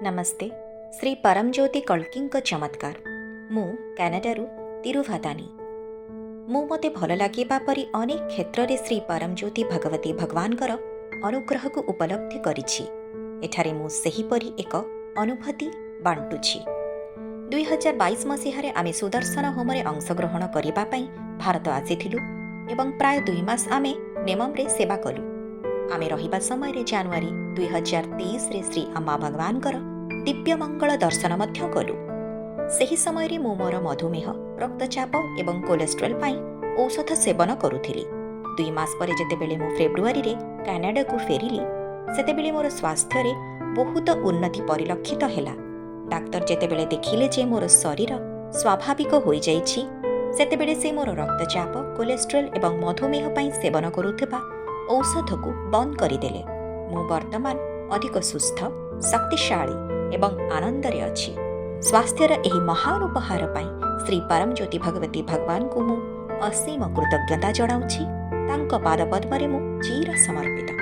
नमस्ते। श्री परमज्योति कल्कीଙ୍କ चमत्कार। मु कानाडारू तिरुभादानी। मु मते भल लागिबा परी अनेक क्षेत्र रे श्री परमज्योति भगवती भगवानकर अनुग्रह को उपलब्धि करिछि। एठारे मु सही परी एक अनुभूति बांटुछि। 2022 मसीहारे आमे सुदर्शन होमरे अंशग्रहण करिबा पई भारत आसीथिलु एवं प्राय 2 मास आमे नेमम रे सेवा कलु। आमे रहिबा समय रे जनवरी 2023 रे श्री अम्मा भगवानकर दिव्य मंगल दर्शन मध्य कलु। सही समय रे मु मोर मधुमेह, रक्तचाप एवं कोलेस्ट्रोल पाई औषध सेवन करुथिली। 2 मास परे जेतेबेले मु फेब्रुआरी रे कनाडा को फेरिली, सेतेबेले मोर स्वास्थ्य रे बहुत उन्नति परिलक्षित हेला। डाक्टर जेतेबेले देखिले जे मोर शरीर स्वाभाविक होई जाईछि, सेतेबेले से मोर रक्तचाप, कोलेस्ट्रोल एवं मधुमेह पाई सेवन करुथिबा औषध को बंद करिदेले। मु वर्तमान अधिक सुस्थ, शक्तिशाली एवं आनंदरे अछि। स्वास्थ्यर एही महान उपहार पाई श्री परमज्योति भगवती भगवान को मु असीम कृतज्ञता जणाउछि। तांको पाद पद्मरे मु चिर समर्पित।